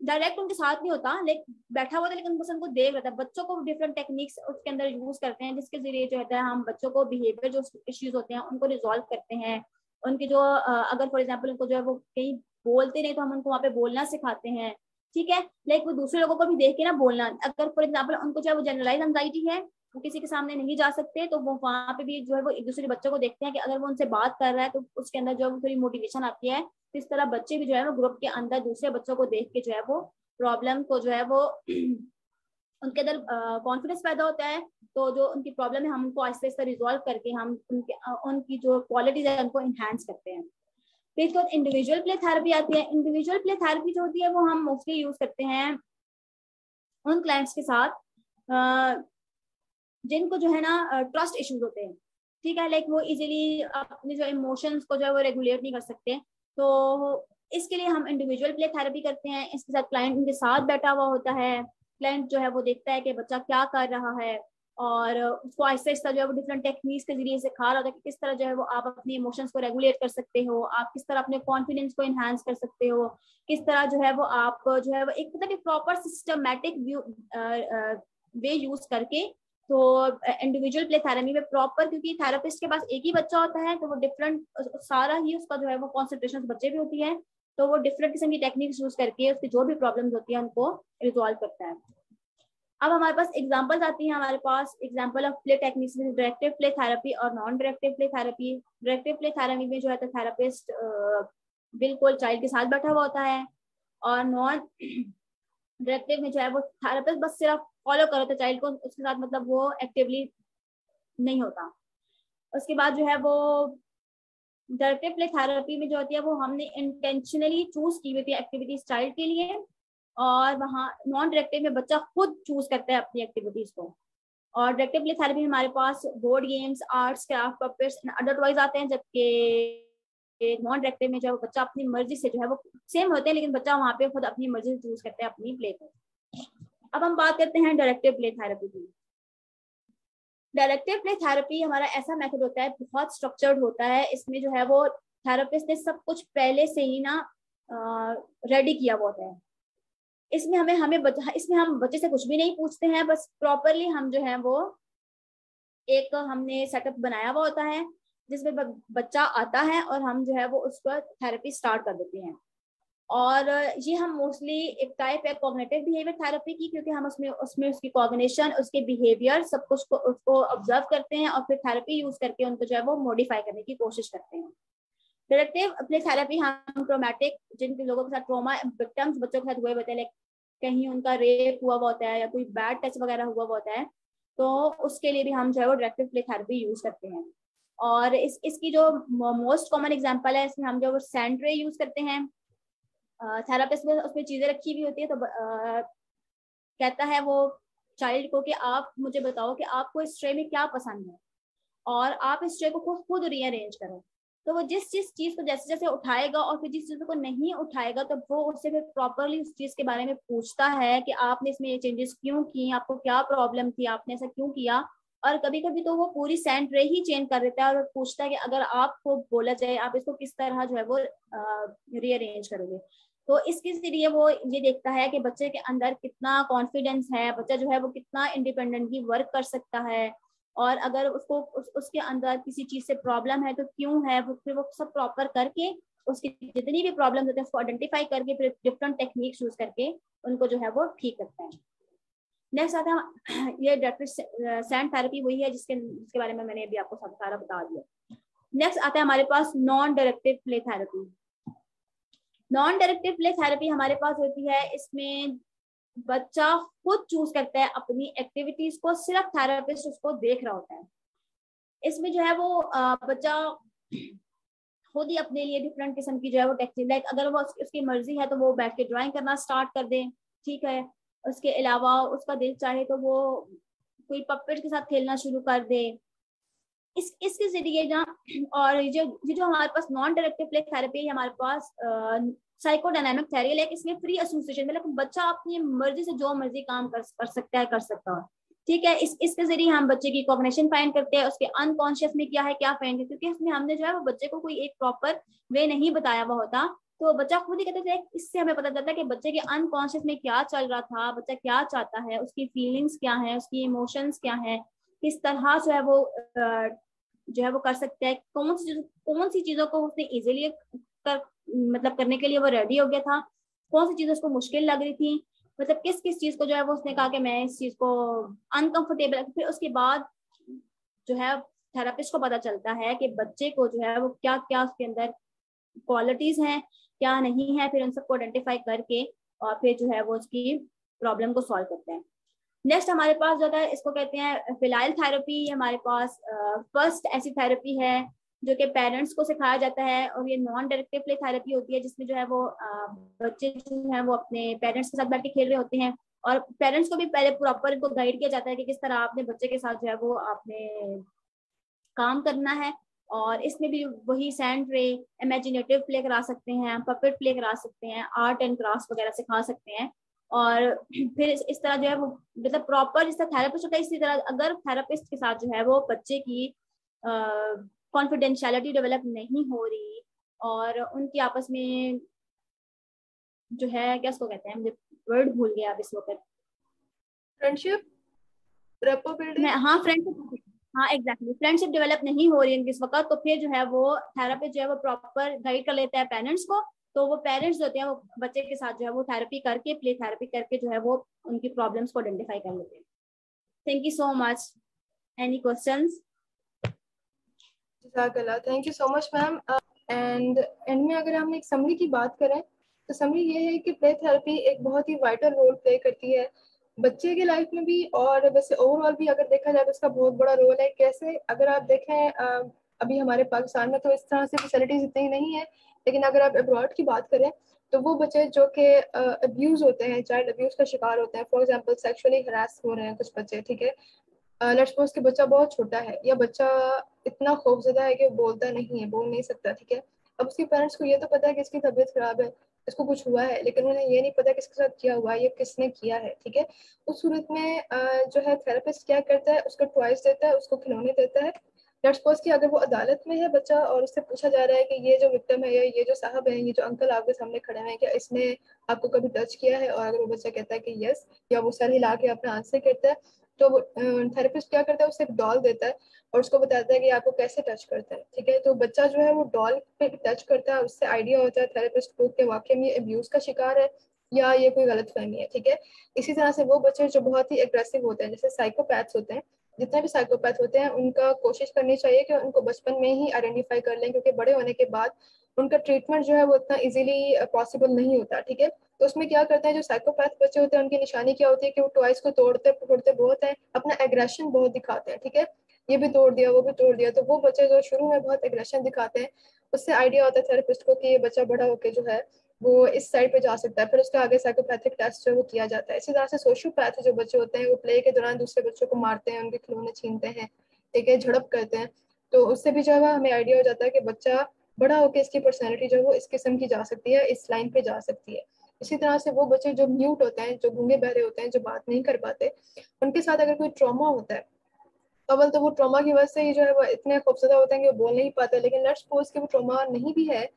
डायरेक्ट उनके साथ नहीं होता, लेकिन बैठा हुआ था लेकिन बस उनको देख रहा था। बच्चों को डिफरेंट टेक्निक्स उसके अंदर यूज करते हैं जिसके जरिए जो है हम बच्चों को बिहेवियर जो इश्यूज होते हैं उनको रिजॉल्व करते हैं। उनके जो अगर फॉर एग्जाम्पल उनको जो है वो कहीं बोलते नहीं तो हम उनको वहाँ पे बोलना सिखाते हैं, ठीक है, लाइक वो दूसरे लोगों को भी देख के ना बोलना। अगर फॉर एग्जाम्पल उनको जो है वो जनरलाइज एंजाइटी है, वो किसी के सामने नहीं जा सकते, तो वो वहाँ पे भी जो है वो एक दूसरे बच्चों को देखते हैं कि अगर वो उनसे बात कर रहा है तो उसके अंदर जो है वो थोड़ी मोटिवेशन आती है। तो इस तरह बच्चे भी जो है वो ग्रुप के अंदर दूसरे बच्चों को देख के जो है वो प्रॉब्लम को जो है वो उनके अंदर कॉन्फिडेंस पैदा होता है। तो जो उनकी प्रॉब्लम है हम उनको आहिस्ता आहिस्ता रिजॉल्व करके हम उनकी जो क्वालिटीज है उनको इनहेंस करते हैं। फिर तो इंडिविजुअल प्ले थेरेपी आती है। इंडिविजुअल प्ले थेरेपी जो होती है वो हम मोस्टली यूज करते हैं उन क्लाइंट्स के साथ जिनको जो है ना ट्रस्ट इश्यूज होते हैं। ठीक है, लाइक वो इजीली अपने जो इमोशंस को जो है वो रेगुलेट नहीं कर सकते। तो इसके लिए हम इंडिविजुअल प्ले थेरेपी करते हैं। इसके साथ क्लाइंट उनके साथ बैठा हुआ होता है, क्लाइंट जो है वो देखता है कि बच्चा क्या कर रहा है और उसको आहिस्ता आहिस्ता जो है वो डिफरेंट टेक्निक्स के जरिए सिखा रहा होता है कि किस तरह जो है वो आप अपने इमोशंस को रेगुलेट कर सकते हो, आप किस तरह अपने कॉन्फिडेंस को इनहांस कर सकते हो, किस तरह जो है वो आप जो है वो एक मतलब प्रॉपर सिस्टमैटिक वे यूज करके। तो इंडिविजुअल प्ले थेरेपी में प्रॉपर, क्योंकि थेरेपिस्ट के पास एक ही बच्चा होता है तो वो डिफरेंट सारा ही उसका जो है वो कॉन्सेंट्रेशन बच्चे भी होती है, तो वो डिफरेंट किस्म की टेक्निक्स यूज करके उसकी जो भी प्रॉब्लम्स होती है उनको रिजॉल्व करता है। अब हमारे पास एग्जांपल्स आती हैं, हमारे पास एग्जांपल ऑफ प्ले टेक्निक्स में डायरेक्टिव प्ले थेरेपी और non directive play therapy. Directive play therapy में जो है तो थेरेपिस्ट बिल्कुल चाइल्ड के साथ बैठा हुआ होता है, और नॉन डायरेक्टिव में जो है वो थेरेपिस्ट बस सिर्फ फॉलो करो तो चाइल्ड को, उसके साथ मतलब वो एक्टिवली नहीं होता। उसके बाद जो है वो डायरेक्टिव प्ले थेरेपी में जो होती है वो हमने इंटेंशनली चूज की हुई थी एक्टिविटीज चाइल्ड के लिए, और वहाँ नॉन डायरेक्टिव में बच्चा खुद चूज करता है अपनी एक्टिविटीज को। और डायरेक्टिव प्ले थेरेपी में हमारे पास board games, arts, craft, puppets, adult toys आते हैं, जबकि नॉन डायरेक्टिव में जो है बच्चा अपनी मर्जी से जो है वो सेम होते हैं लेकिन बच्चा वहाँ पे खुद अपनी मर्जी से चूज करता है अपनी प्ले को। अब हम बात करते हैं डायरेक्टिव प्ले थेरेपी की। डायरेक्टिव प्ले थेरेपी हमारा ऐसा मेथड होता है, बहुत स्ट्रक्चर्ड होता है। इसमें जो है वो थेरेपिस्ट ने सब कुछ पहले से ही ना रेडी किया हुआ होता है। इसमें इसमें हम बच्चे से कुछ भी नहीं पूछते हैं, बस प्रॉपरली हम जो है वो एक हमने सेटअप बनाया हुआ होता है जिसमें बच्चा आता है और हम जो है वो उसको थेरेपी स्टार्ट कर देते हैं। और ये हम मोस्टली एक टाइप है कॉग्निटिव बिहेवियर थेरेपी की, क्योंकि हम उसमें उसकी कॉग्निशन, उसके बिहेवियर सब कुछ को उसको ऑब्जर्व करते हैं और फिर थेरेपी यूज करके उनको जो है वो मॉडिफाई करने की कोशिश करते हैं। डायरेक्टिव प्ले थेरेपी हम ट्रोमैटिक, जिन लोगों के साथ ट्रोमा विक्टिम्स बच्चों के साथ हुए होते हैं, लाइक कहीं उनका रेप हुआ होता है या कोई बैड टच वगैरह हुआ होता है, तो उसके लिए भी हम जो है वो डायरेक्टिव प्ले थेरेपी यूज करते हैं। और इसकी जो मोस्ट कॉमन एग्जांपल है, इसमें हम जो सैंड रे यूज करते हैं। थेरेपिस्ट में उसमें चीजें रखी हुई होती है, तो कहता है वो चाइल्ड को कि आप मुझे बताओ कि आपको इस ट्रे में क्या पसंद है और आप इस ट्रे को खुद रीअरेंज करो। तो वो जिस चीज को जैसे जैसे उठाएगा और फिर जिस चीज को नहीं उठाएगा तो वो उससे फिर प्रॉपरली उस चीज के बारे में पूछता है कि आपने इसमें ये चेंजेस क्यों किए, आपको क्या प्रॉब्लम थी, आपने ऐसा क्यों किया। और कभी कभी तो वो पूरी सैंड रे ही चेंज कर देता है और पूछता है कि अगर आपको बोला जाए आप इसको किस तरह जो है वो रीअरेंज करोगे। तो इसके जरिए वो ये देखता है कि बच्चे के अंदर कितना कॉन्फिडेंस है, बच्चा जो है वो कितना इंडिपेंडेंटली वर्क कर सकता है, और अगर उसको उसके अंदर किसी चीज से प्रॉब्लम है तो क्यों है, वो फिर वो सब प्रॉपर करके उसकी जितनी भी प्रॉब्लम होती है उसको आइडेंटिफाई करके फिर डिफरेंट टेक्निक्स यूज करके उनको जो है वो ठीक करता है। नेक्स्ट आता है ये डायरेक्टिव सैंड थेरेपी, वही है जिसके बारे में मैंने अभी आपको सब सारा बता दिया। नेक्स्ट आता है हमारे पास non directive play therapy. Non directive play therapy हमारे पास होती है, इसमें बच्चा खुद चूज करता है अपनी एक्टिविटीज को, सिर्फ थेरेपिस्ट उसको देख रहा होता है। इसमें जो है वो बच्चा खुद ही अपने लिए डिफरेंट किस्म की जो है वो टेक्निक, लाइक अगर वो उसकी मर्जी है तो वो बैठ के ड्राइंग करना स्टार्ट कर दे, ठीक है। उसके अलावा उसका दिल चाहे तो वो कोई पपेट के साथ खेलना शुरू कर दे। इसके जरिए ना, और ये जो हमारे पास नॉन डायरेक्टिव प्ले थेरेपी है, हमारे पास साइकोडायनामिक थेरेपी, लाइक इसमें फ्री एसोसिएशन, मतलब बच्चा अपनी मर्जी से जो मर्जी काम कर सकता है, ठीक है। इसके जरिए हम बच्चे की कॉग्निशन फाइंड करते हैं, उसके अनकॉन्शियस में क्या है क्या फाइंड, क्योंकि इसमें हमने जो है वो बच्चे को कोई एक प्रॉपर वे नहीं बताया हुआ होता, तो बच्चा खुद ही कहते थे। इससे हमें पता चलता है कि बच्चे के अनकॉन्शियस में क्या चल रहा था, बच्चा क्या चाहता है, उसकी फीलिंग्स क्या है, उसकी इमोशंस क्या है, किस तरह जो है वो कर सकता है, कौन सी चीजों को उसने इजीली मतलब करने के लिए वो रेडी हो गया था, कौन सी चीज उसको मुश्किल लग रही थी, मतलब किस किस चीज को जो है वो उसने कहा कि मैं इस चीज को अनकंफर्टेबल। फिर उसके बाद जो है थेरेपिस्ट को पता चलता है कि बच्चे को जो है वो क्या क्या उसके अंदर क्वालिटीज हैं, क्या नहीं है, फिर उन सबको आइडेंटिफाई करके और फिर जो है वो उसकी प्रॉब्लम को सॉल्व करते हैं। नेक्स्ट हमारे पास जो है इसको कहते हैं फिलाइल थेरेपी। हमारे पास फर्स्ट ऐसी थेरेपी है जो कि पेरेंट्स को सिखाया जाता है, और ये नॉन डायरेक्टिव प्ले थेरेपी होती है जिसमें जो है वो बच्चे जो है वो अपने पेरेंट्स के साथ बैठ के खेल रहे होते हैं, और पेरेंट्स को भी पहले प्रॉपर इनको गाइड किया जाता है कि किस तरह आपने बच्चे के साथ जो है वो आपने काम करना है। और इसमें भी वही सैंड रे, इमेजिनेटिव प्ले करा सकते हैं, पपेट प्ले करा सकते हैं, आर्ट एंड क्राफ्ट वगैरह सिखा सकते हैं। और फिर इस तरह जो है वो मतलब प्रॉपर जिस तरह थेरेपिस्ट होता है, इसी तरह अगर थेरेपिस्ट के साथ जो है वो बच्चे की कॉन्फिडेंशियलिटी डेवलप नहीं हो रही और उनकी आपस में जो है, क्या उसको कहते हैं, मुझे वर्ड भूल गया अब इस वक्त,
फ्रेंडशिप, रेपो बिल्डिंग।
हाँ फ्रेंडशिप, हाँ एग्जैक्टली, फ्रेंडशिप डेवलप नहीं हो रही है इस वक्त, तो फिर जो है वो थेरेपी जो है वो प्रॉपर गाइड कर लेता है पेरेंट्स को। तो वो पेरेंट्स होते हैं वो बच्चे के साथ जो है वो थेरेपी करके, प्ले थेरेपी करके जो है वो उनकी प्रॉब्लम्स को आइडेंटिफाई कर लेते हैं। Thank you so much. Any questions?
जज़ाकल्लाह, thank you so much ma'am. End में अगर हम एक समरी की बात करें तो समरी ये है कि प्ले थेरेपी एक बहुत ही वाइटल रोल प्ले करती है बच्चे की लाइफ में भी, और वैसे ओवरऑल भी अगर देखा जाए तो उसका बहुत बड़ा रोल है। कैसे, अगर आप देखें अभी हमारे पाकिस्तान में तो इस तरह से फैसिलिटीज इतनी नहीं है, लेकिन अगर आप अब्रॉड की बात करें तो वो बच्चे जो कि अब्यूज़ होते हैं, चाइल्ड अब्यूज़ का शिकार होते हैं, फॉर एग्जांपल सेक्सुअली हरास हो रहे हैं कुछ बच्चे, ठीक है, लेट्स सपोज कि बच्चा बहुत छोटा है या बच्चा इतना खौफजदा है कि वो बोलता नहीं है, बोल नहीं सकता, ठीक है। अब उसके पेरेंट्स को ये तो पता है कि इसकी तबीयत खराब है, इसको कुछ हुआ है, लेकिन उन्हें ये नहीं पता किसके साथ किया हुआ है, ये किसने किया है, ठीक है। उस सूरत में जो है थेरेपिस्ट क्या करता है, उसको टॉयज देता है, उसको खिलौने देता है। लेट्स सपोज कि अगर वो अदालत में है बच्चा और उससे पूछा जा रहा है कि ये जो विक्टिम है या ये जो साहब है, ये जो अंकल आपके सामने खड़े हैं, क्या इसने आपको कभी टच किया है, और अगर वो बच्चा कहता है कि यस, या वो सर हिला के अपना आंसर कहता है, तो थेरेपिस्ट क्या करता है, उसे एक डॉल देता है और उसको बताता है कि आपको कैसे टच करता है, ठीक है। तो बच्चा जो है वो डॉल पे टच करता है, उससे आइडिया होता है थेरेपिस्ट को कि वाकई में ये अब्यूज का शिकार है या ये कोई गलत फहमी है, ठीक है। इसी तरह से वो बच्चे जो बहुत ही एग्रेसिव होते हैं, जैसे साइकोपैथ्स होते हैं, जितने भी साइकोपैथ होते हैं उनका कोशिश करनी चाहिए कि उनको बचपन में ही आइडेंटिफाई कर लें, क्योंकि बड़े होने के बाद उनका ट्रीटमेंट जो है वो इतना इजीली पॉसिबल नहीं होता, ठीक है। तो उसमें क्या करते हैं जो साइकोपैथ बच्चे होते हैं, उनकी निशानी क्या होती है कि वो टॉयज को तोड़ते फोड़ते बहुत है, अपना एग्रेशन बहुत दिखाते हैं, ठीक है। ये भी तोड़ दिया, वो भी तोड़ दिया। तो वो बच्चे जो शुरू में बहुत एग्रेशन दिखाते हैं, उससे आइडिया होता है थेरेपिस्ट को कि ये बच्चा बड़ा होकर जो है वो इस साइड पे जा सकता है, फिर उसके आगे साइकोपैथिक टेस्ट जो है वो किया जाता है। इसी तरह से सोशियोपैथ जो बच्चे होते हैं वो प्ले के दौरान दूसरे बच्चों को मारते हैं, उनके खिलौने छीनते हैं, ठीक है, झड़प करते हैं। तो उससे भी जो है हमें आइडिया हो जाता है कि बच्चा बड़ा होकर इसकी पर्सनैलिटी जो है वो इस किस्म की जा सकती है, इस लाइन पे जा सकती है। इसी तरह से वो बच्चे जो म्यूट होते हैं, जो गूंगे बहरे होते हैं, जो बात नहीं कर पाते, उनके साथ अगर कोई ट्रॉमा होता है, अव्वल तो वो ट्रॉमा की वजह से ही जो है वो इतने खौफजदा होते हैं कि वो बोल नहीं पाते, लेकिन लेट्स सपोज कि वो ट्रॉमा नहीं भी है,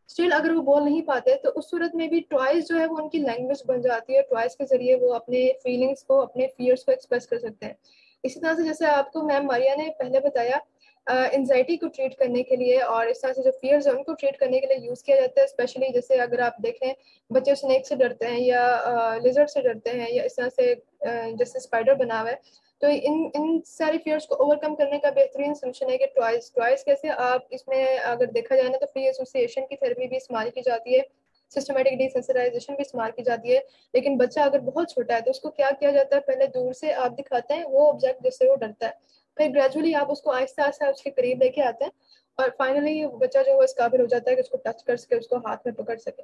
स्टिल अगर वो बोल नहीं पाते तो उस सूरत में भी टॉयज जो है वो उनकी लैंग्वेज बन जाती है। टॉयज के जरिए वो अपने फीलिंग्स को, अपने फियर्स को एक्सप्रेस कर सकते हैं। इसी तरह से जैसे आपको मैम मारिया ने पहले बताया, एंजाइटी को ट्रीट करने के लिए और इस तरह से जो फियर्स है उनको ट्रीट करने के लिए यूज़ किया जाता है। स्पेशली जैसे अगर आप देखें बच्चे स्नेक से डरते हैं या लिजर्ड से डरते हैं या इस तरह से जैसे स्पाइडर बना हुआ है, तो इन इन सारी फियर्स को ओवरकम करने का बेहतरीन सोल्यूशन है कि टॉयज। टॉयज कैसे, आप इसमें अगर देखा जाए ना तो फ्री एसोसिएशन की थेरेपी भी इस्तेमाल की जाती है, सिस्टमेटिक डिसेंसिटाइजेशन भी इस्तेमाल की जाती है। लेकिन बच्चा अगर बहुत छोटा है तो उसको क्या किया जाता है, पहले दूर से आप दिखाते हैं वो ऑब्जेक्ट जिससे वो डरता है, फिर ग्रेजुअली आप उसको आहिस्ता आहिस्ता उसके करीब लेके आते हैं और फाइनली बच्चा जो है इस काबिल हो जाता है कि उसको टच कर सके, उसको हाथ में पकड़ सके।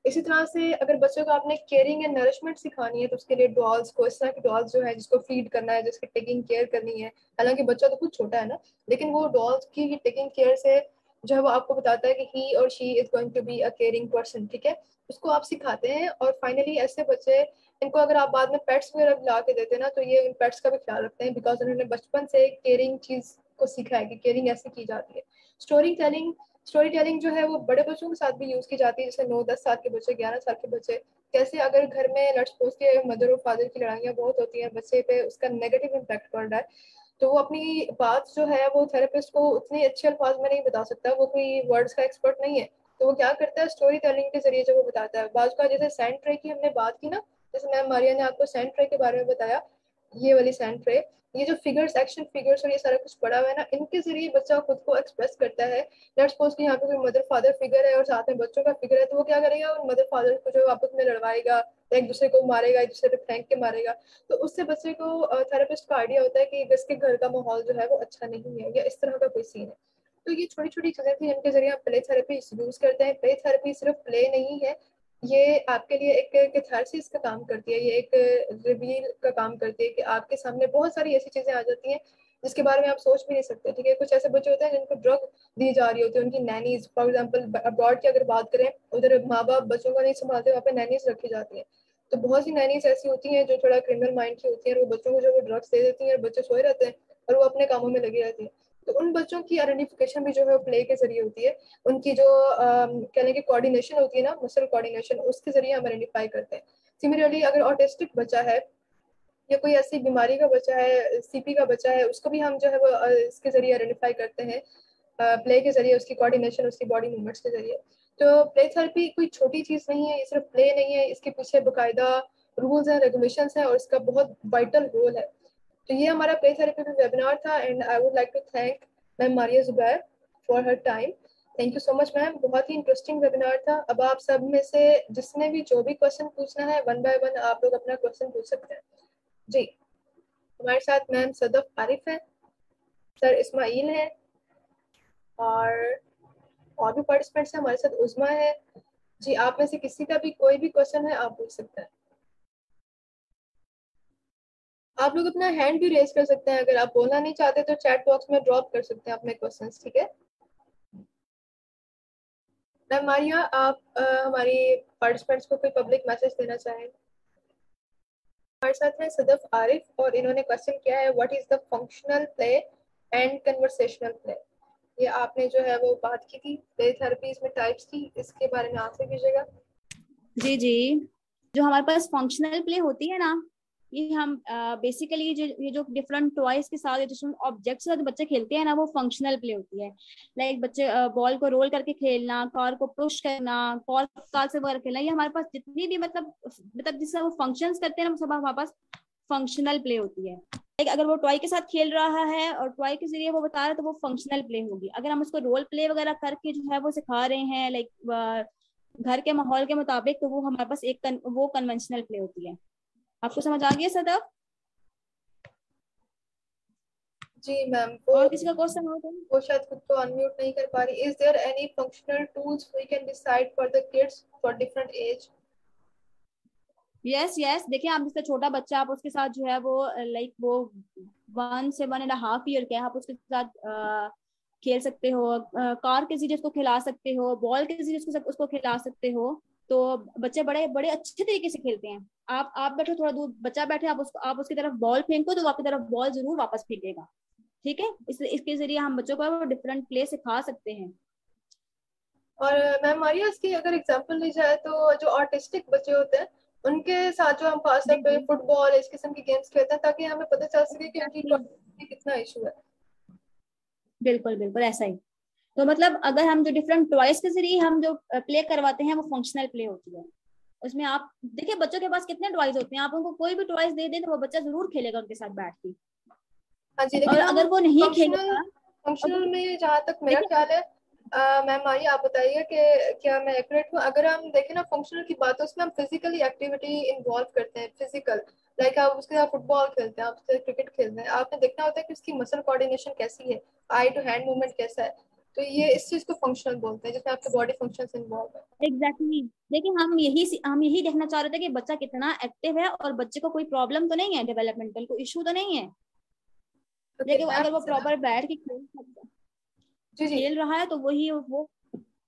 इसी तरह से अगर बच्चों को आपने केयरिंग एंड नरिशमेंट सिखानी है तो उसके लिए डॉल्स को, इस तरह की डॉल्स जो है जिसको फीड करना है, जिसकी टेकिंग केयर करनी है, हालांकि बच्चा तो कुछ छोटा है ना, लेकिन वो डॉल्स की टेकिंग केयर से जो है वो आपको बताता है कि ही और she is going to be a caring person, ठीक है। उसको आप सिखाते हैं और फाइनली ऐसे बच्चे, इनको अगर आप बाद में पेट्स वगैरह ला के देते हैं ना तो ये इन पेट्स का भी ख्याल रखते हैं, बिकॉज उन्होंने बचपन से केयरिंग चीज को सीखा है कि केयरिंग ऐसे की जाती है। स्टोरी टेलिंग, स्टोरी टेलिंग जो है वो बड़े बच्चों के साथ भी यूज की जाती है, जैसे 9-10 साल के बच्चे, 11 साल के बच्चे। कैसे, अगर घर में लेट्स सपोज के मदर और फादर की लड़ाइयाँ बहुत होती हैं, बच्चे पे उसका नेगेटिव इम्पैक्ट पड़ रहा है, तो वो अपनी बात जो है वो थेरेपिस्ट को उतने अच्छे अल्फाज में नहीं बता सकता, वो कोई वर्ड्स का एक्सपर्ट नहीं है। तो वो क्या करता है, स्टोरी टेलिंग के जरिए जो वो बताता है। बाजू का जैसे सैंड ट्रे की हमने बात की ना, जैसे मैम मारिया ने आपको सैंड ट्रे के बारे में बताया, ये वाली सैंड ट्रे, ये जो फिगर्स, एक्शन फिगर्स और ये सारा कुछ पड़ा हुआ है ना, इनके जरिए बच्चा खुद को एक्सप्रेस करता है। लेट्स सपोज कि यहाँ पे कोई मदर फादर फिगर है और साथ में बच्चों का फिगर है, तो वो क्या करेगा, उन मदर फादर को जो आपस में लड़वाएगा, एक दूसरे को मारेगा, एक दूसरे पे फेंक के मारेगा। तो उससे बच्चे को, थेरेपिस्ट का आइडिया होता है कि इसके घर का माहौल जो है वो अच्छा नहीं है या इस तरह का कोई सीन है। तो ये छोटी छोटी चीजें थी जिनके जरिए हम प्ले थेरेपी यूज करते हैं। प्ले थेरेपी सिर्फ प्ले नहीं है, ये आपके लिए एक कैथारसिस का काम करती है, ये एक रिवील का काम करती है कि आपके सामने बहुत सारी ऐसी चीजें आ जाती हैं जिसके बारे में आप सोच भी नहीं सकते। ठीक है, कुछ ऐसे बच्चे होते हैं जिनको ड्रग दी जा रही होती है, उनकी नैनीज, फॉर एग्जाम्पल अब्रॉड की अगर बात करें, उधर माँ बाप बच्चों का नहीं संभालते, वहाँ पे नैनीज रखी जाती है। तो बहुत सी नैनीज ऐसी होती हैं जो थोड़ा क्रिमिनल माइंड की होती है, और वो बच्चों को जो वो ड्रग्स दे देती हैं और बच्चे सोए रहते हैं और वो अपने कामों में लगे रहते हैं। तो उन बच्चों की आइडेंटिफिकेशन भी जो है वो प्ले के जरिए होती है। उनकी जो कहने की कोऑर्डिनेशन होती है ना, मसल कोऑर्डिनेशन, उसके जरिए हम आइडेंटिफाई करते हैं। सिमिलरली अगर ऑटिस्टिक बच्चा है या कोई ऐसी बीमारी का बच्चा है, सीपी का बच्चा है, उसको भी हम जो है वो इसके जरिए आइडेंटिफाई करते हैं, प्ले के जरिए, उसकी कोऑर्डिनेशन, उसकी बॉडी मूवमेंट्स के जरिए। तो प्ले थेरेपी कोई छोटी चीज नहीं है, ये सिर्फ प्ले नहीं है, इसके पीछे बाकायदा रूल्स हैं, रेगुलेशंस हैं, और इसका बहुत वाइटल रोल है। तो ये हमारा प्ले थेरेपी पे वेबिनार था, and I would like to thank ma'am Maria Zubair for her time. Thank you so much ma'am, बहुत ही इंटरेस्टिंग वेबिनार था। अब आप सब में से जिसने भी जो भी क्वेश्चन पूछना है, वन बाय वन आप लोग अपना क्वेश्चन पूछ सकते हैं जी। हमारे साथ मैम सदफ आरिफ है, सर इस्माइल है, और भी पार्टिसिपेंट्स हैं हमारे साथ, उज़मा है जी। आप में से किसी का भी कोई भी क्वेश्चन है आप पूछ सकते हैं। आप लोग अपना हैंड भी रेज कर सकते हैं, अगर आप बोलना नहीं चाहते तो चैट बॉक्स में ड्रॉप कर सकते हैं अपने क्वेश्चंस, ठीक है। मैम मारिया, आप हमारी पार्टिसिपेंट्स को कोई पब्लिक मैसेज देना चाहें? हमारे साथ हैं सदफ आरिफ, और इन्होंने क्वेश्चन किया है, what is the functional play and conversational play. ये आपने जो है वो बात की थी प्ले थेरेपीज में टाइप्स की, इसके बारे में आंसर कीजिएगा।
जी जी, जो हमारे पास फंक्शनल प्ले होती है ना, ये हम बेसिकली ये जो डिफरेंट टॉयज के साथ डिफरेंट ऑब्जेक्ट्स के साथ बच्चे खेलते हैं ना, वो फंक्शनल प्ले होती है। लाइक बच्चे बॉल को रोल करके खेलना, कार को पुश करना, कार से वगैरह खेलना, ये हमारे पास जितनी भी मतलब जिससे वो फंक्शंस करते हैं ना, वो सब हमारे पास फंक्शनल प्ले होती है। लाइक अगर वो टॉय के साथ खेल रहा है और टॉय के जरिए वो बता रहा है, तो वो फंक्शनल प्ले होगी। अगर हम उसको रोल प्ले वगैरह करके जो है वो सिखा रहे हैं, लाइक घर के माहौल के मुताबिक, तो वो हमारे पास वो कन्वेंशनल प्ले होती है। आपको समझ आ गया सदफ?
जी मैम,
और किसी का क्वेश्चन हो तो?
वो शायद खुद को अनम्यूट नहीं कर पा रही। Is there any functional tools we can decide for the kids for different age?
Yes yes, देखिए आप जैसे छोटा बच्चा, आप उसके साथ जो है वो लाइक वो 1 से 1.5 ईयर के, आप उसके साथ खेल सकते हो। कार के जरिए उसको खिला सकते हो, बॉल के जरिए उसको खिला सकते हो। तो बच्चे बड़े बड़े अच्छे तरीके से खेलते हैं। आप बैठो थोड़ा दूर, बच्चा बैठे, आप उसकी तरफ बॉल फेंको तो वो आपकी तरफ बॉल जरूर वापस फेंकेगा। ठीक है, इसके जरिए हम बच्चों को डिफरेंट प्ले सिखा सकते हैं।
और मैम मारिया, इसकी अगर एग्जांपल ली जाए तो जो ऑटिस्टिक बच्चे होते हैं उनके साथ जो हम खासतौर
जी
पे
जी,
फुटबॉल, इस किस्म की गेम्स खेलते हैं, ताकि हमें पता चल सके कि उनकी
एग्जैक्टली,
कितना इशू है।
बिल्कुल बिल्कुल ऐसा ही। तो मतलब अगर हम जो डिफरेंट टॉयज के जरिए हम जो प्ले करवाते हैं, वो फंक्शनल प्ले होती है। उसमें आप देखिए बच्चों के पास कितने टॉयज होते हैं, आप उनको कोई भी टॉयज दे दें तो वो बच्चा जरूर खेलेगा उनके साथ बैठ के।
हाँ जी,
और
लेकिन हम
अगर वो नहीं
फंक्शनल
खेलेगा, और
फंक्शनल में जहाँ तक मेरा
देखिए,
ख्याल है, मैम मारिया आप बताइए कि क्या मैं एक्यूरेट हूँ? अगर हम देखें ना फंक्शनल की बात, तो उसमें हम फिजिकली एक्टिविटी इन्वॉल्व करते हैं, फिजिकल। लाइक आप उसके साथ फुटबॉल खेलते हैं, आप उसके साथ क्रिकेट खेलते हैं, आपने देखना होता है कि उसकी मसल कोऑर्डिनेशन कैसी है, आई टू हैंड मूवमेंट कैसा है। तो ये इस चीज को फंक्शनल बोलते हैं, जिसमें आपके बॉडी फंक्शंस इन्वॉल्व है।
एग्जैक्टली, देखिए हम यही देखना चाह रहे थे कि बच्चा कितना एक्टिव है और बच्चे को कोई प्रॉब्लम तो नहीं है, डेवलपमेंटल कोई इशू तो नहीं है।
ओके
देखिए
मैम,
अगर वो प्रॉपर बैठ के
जी जी।
खेल रहा है तो वही वो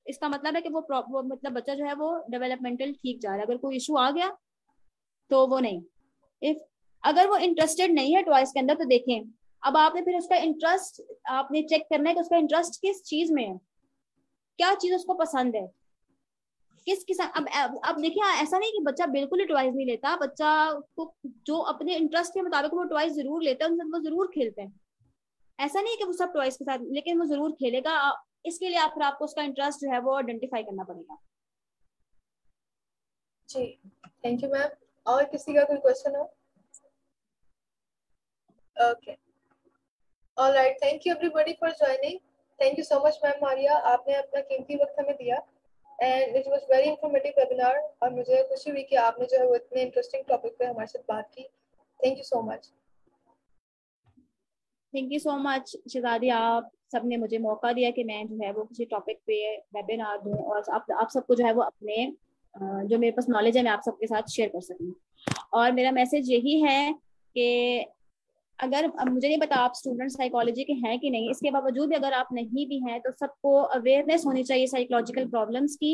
इसका मतलब है कि वो मतलब बच्चा जो है वो डेवलपमेंटल ठीक जा रहा है। अगर कोई इशू आ गया तो वो नहीं। इफ अगर वो इंटरेस्टेड नहीं है टॉयज के अंदर, तो देखें, अब आपने फिर उसका इंटरेस्ट आपने चेक करना है कि उसका इंटरेस्ट किस चीज में है, क्या चीज उसको पसंद है, किस किस अब देखिए, ऐसा नहीं कि बच्चा बिल्कुल ही टॉयज नहीं लेता। बच्चा को जो अपने इंटरेस्ट के मुताबिक वो टॉयज जरूर लेता है, उनसे वो जरूर खेलते हैं। ऐसा नहीं है कि वो सब टॉयज के साथ, लेकिन वो जरूर खेलेगा। इसके लिए फिर आपको उसका इंटरेस्ट जो है वो आइडेंटिफाई करना पड़ेगा।
जी, थैंक यू मैम। और किसी का कोई क्वेश्चन हो? Okay, alright, thank you everybody for joining. Thank you so much ma'am Maria, आपने अपना कीमती वक्त हमें दिया, and it was very informative webinar. और मुझे खुशी हुई कि आपने जो है वो इतने इंटरेस्टिंग टॉपिक पे हमारे साथ बात की। Thank you so much.
Thank you so much शहजादी, आप सबने मुझे मौका दिया कि मैं जो है वो किसी टॉपिक पे वेबिनार दूं, और आप सबको जो है वो अपने जो मेरे पास नॉलेज है मैं आप सबके साथ शेयर कर सकूं। और मेरा मैसेज यही है कि अगर अब मुझे नहीं पता आप स्टूडेंट साइकोलॉजी के हैं कि नहीं, इसके बावजूद भी अगर आप नहीं भी हैं तो सबको अवेयरनेस होनी चाहिए साइकोलॉजिकल प्रॉब्लम्स की,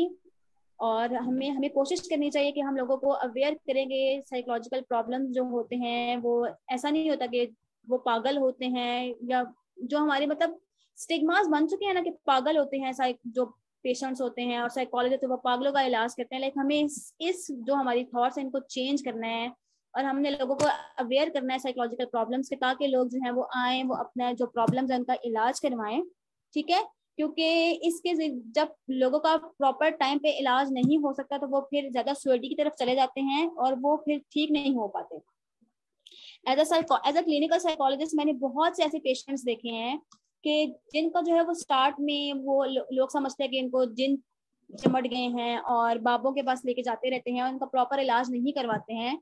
और हमें हमें कोशिश करनी चाहिए कि हम लोगों को अवेयर करेंगे। साइकोलॉजिकल प्रॉब्लम्स जो होते हैं वो ऐसा नहीं होता कि वो पागल होते हैं, या जो हमारे मतलब स्टिग्मास बन चुके हैं ना कि पागल होते हैं जो पेशेंट्स होते हैं, और साइकोलॉजिस्ट वो पागलों का इलाज करते हैं। लाइक हमें इस जो हमारी थॉट्स हैं इनको चेंज करना है, और हमने लोगों को अवेयर करना है साइकोलॉजिकल प्रॉब्लम्स के, ताकि लोग जो है वो आए, वो अपना जो प्रॉब्लम्स है उनका इलाज करवाएं। ठीक है, क्योंकि इसके जब लोगों का प्रॉपर टाइम पे इलाज नहीं हो सकता तो वो फिर ज्यादा सुसाइड की तरफ चले जाते हैं और वो फिर ठीक नहीं हो पाते। एज अ क्लिनिकल साइकोलॉजिस्ट मैंने बहुत से ऐसे पेशेंट्स देखे हैं कि जिनका जो है वो स्टार्ट में वो लोग समझते हैं कि इनको जिन चिमट गए हैं और बाबों के पास लेके जाते रहते हैं और उनका प्रॉपर इलाज नहीं करवाते हैं,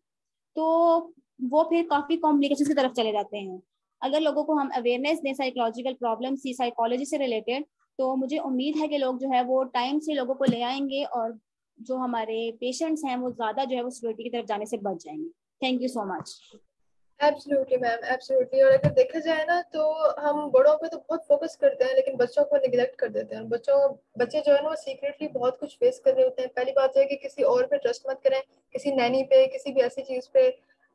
तो वो फिर काफी कॉम्प्लिकेशन की तरफ चले जाते हैं। अगर लोगों को हम अवेयरनेस दें साइकोलॉजिकल प्रॉब्लम की, साइकोलॉजी से रिलेटेड, तो मुझे उम्मीद है कि लोग जो है वो टाइम से लोगों को ले आएंगे और जो हमारे पेशेंट्स हैं वो ज्यादा जो है वो सुसाइड की तरफ जाने से बच जाएंगे। Thank you so much.
Absolutely ma'am, absolutely. और अगर देखा जाए ना तो हम बड़ों पे तो बहुत फोकस करते हैं लेकिन बच्चों को निगलेक्ट कर देते हैं। बच्चे जो है ना वो सीक्रेटली बहुत कुछ फेस कर रहे होते हैं। पहली बात है कि किसी और पे ट्रस्ट मत करें, किसी नैनी पे, किसी भी ऐसी चीज पे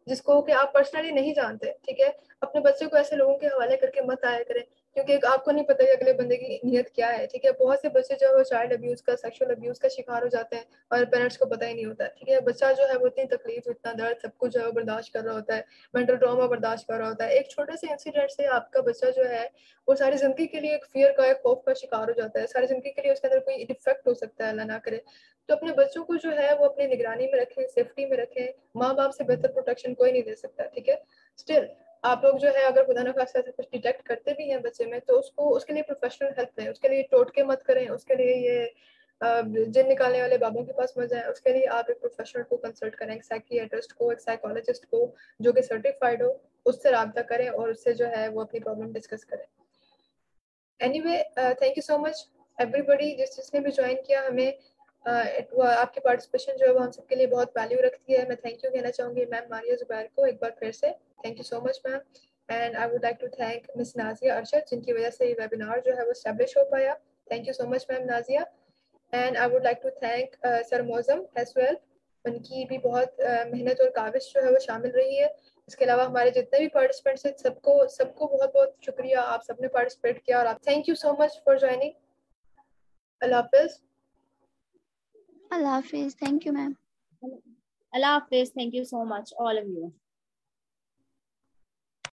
जिसको कि आप पर्सनली नहीं जानते। ठीक है, अपने बच्चे को ऐसे लोगों के हवाले करके मत आया करें, क्योंकि आपको नहीं पता कि अगले बंदे की नीयत क्या है। ठीक है, बहुत से बच्चे जो है वो चाइल्ड अब्यूज का, सेक्सुअल अब्यूज का शिकार हो जाते हैं और पेरेंट्स को पता ही नहीं होता। ठीक है, बच्चा जो है वो इतनी तकलीफ, इतना दर्द, सब कुछ जो है वो बर्दाश्त कर रहा होता है, मेंटल ट्रॉमा बर्दाश्त कर रहा होता है। एक छोटे से इंसिडेंट से आपका बच्चा जो है वो सारी जिंदगी के लिए एक फियर का, एक खौफ का शिकार हो जाता है। सारी जिंदगी के लिए उसके अंदर कोई डिफेक्ट हो सकता है, अल्लाह ना करे। तो अपने बच्चों को जो है वो अपनी निगरानी में रखें, सेफ्टी में रखें। माँ बाप से बेहतर प्रोटेक्शन कोई नहीं दे सकता। ठीक है, स्टिल आप लोग जो है अगर खुदा न खास्ता ऐसा कुछ डिटेक्ट करते भी हैं बच्चे में तो उसके लिए प्रोफेशनल हेल्प लें। उसके लिए टोटके मत करें, उसके लिए ये जिन निकालने वाले बाबों के पास मत जाए। उसके लिए आप एक प्रोफेशनल को कंसल्ट करें, एक साइकियाट्रिस्ट को, एक साइकोलॉजिस्ट को जो कि सर्टिफाइड हो, उससे रब्ता करें और उससे जो है वो अपनी प्रॉब्लम डिस्कस करें। Anyway, thank you so much everybody जिसने भी ज्वाइन किया। हमें आपकी पार्टिसिपेशन जो है वो हम सबके लिए बहुत वैल्यू रखती है। मैं थैंक यू कहना चाहूँगी मैम मारिया जुबैर को एक बार फिर से। Thank you so much ma'am. And I would like to thank miss Nazia Arshad जिनकी वजह से ये वेबिनार जो है वो एस्टेब्लिश हो पाया। Thank you so much ma'am Nazia. And I would like to thank sir Moazzam as well. उनकी भी बहुत मेहनत और काविश जो है वो शामिल रही है। इसके अलावा हमारे जितने भी पार्टिसिपेंट्स हैं सबको सबको बहुत बहुत शुक्रिया, आप सबने पार्टिसिपेट किया और आप thank you so much for joining. Allah Hafiz.
Allah Hafiz. Thank you ma'am.
Allah Hafiz. Thank you so much all of you.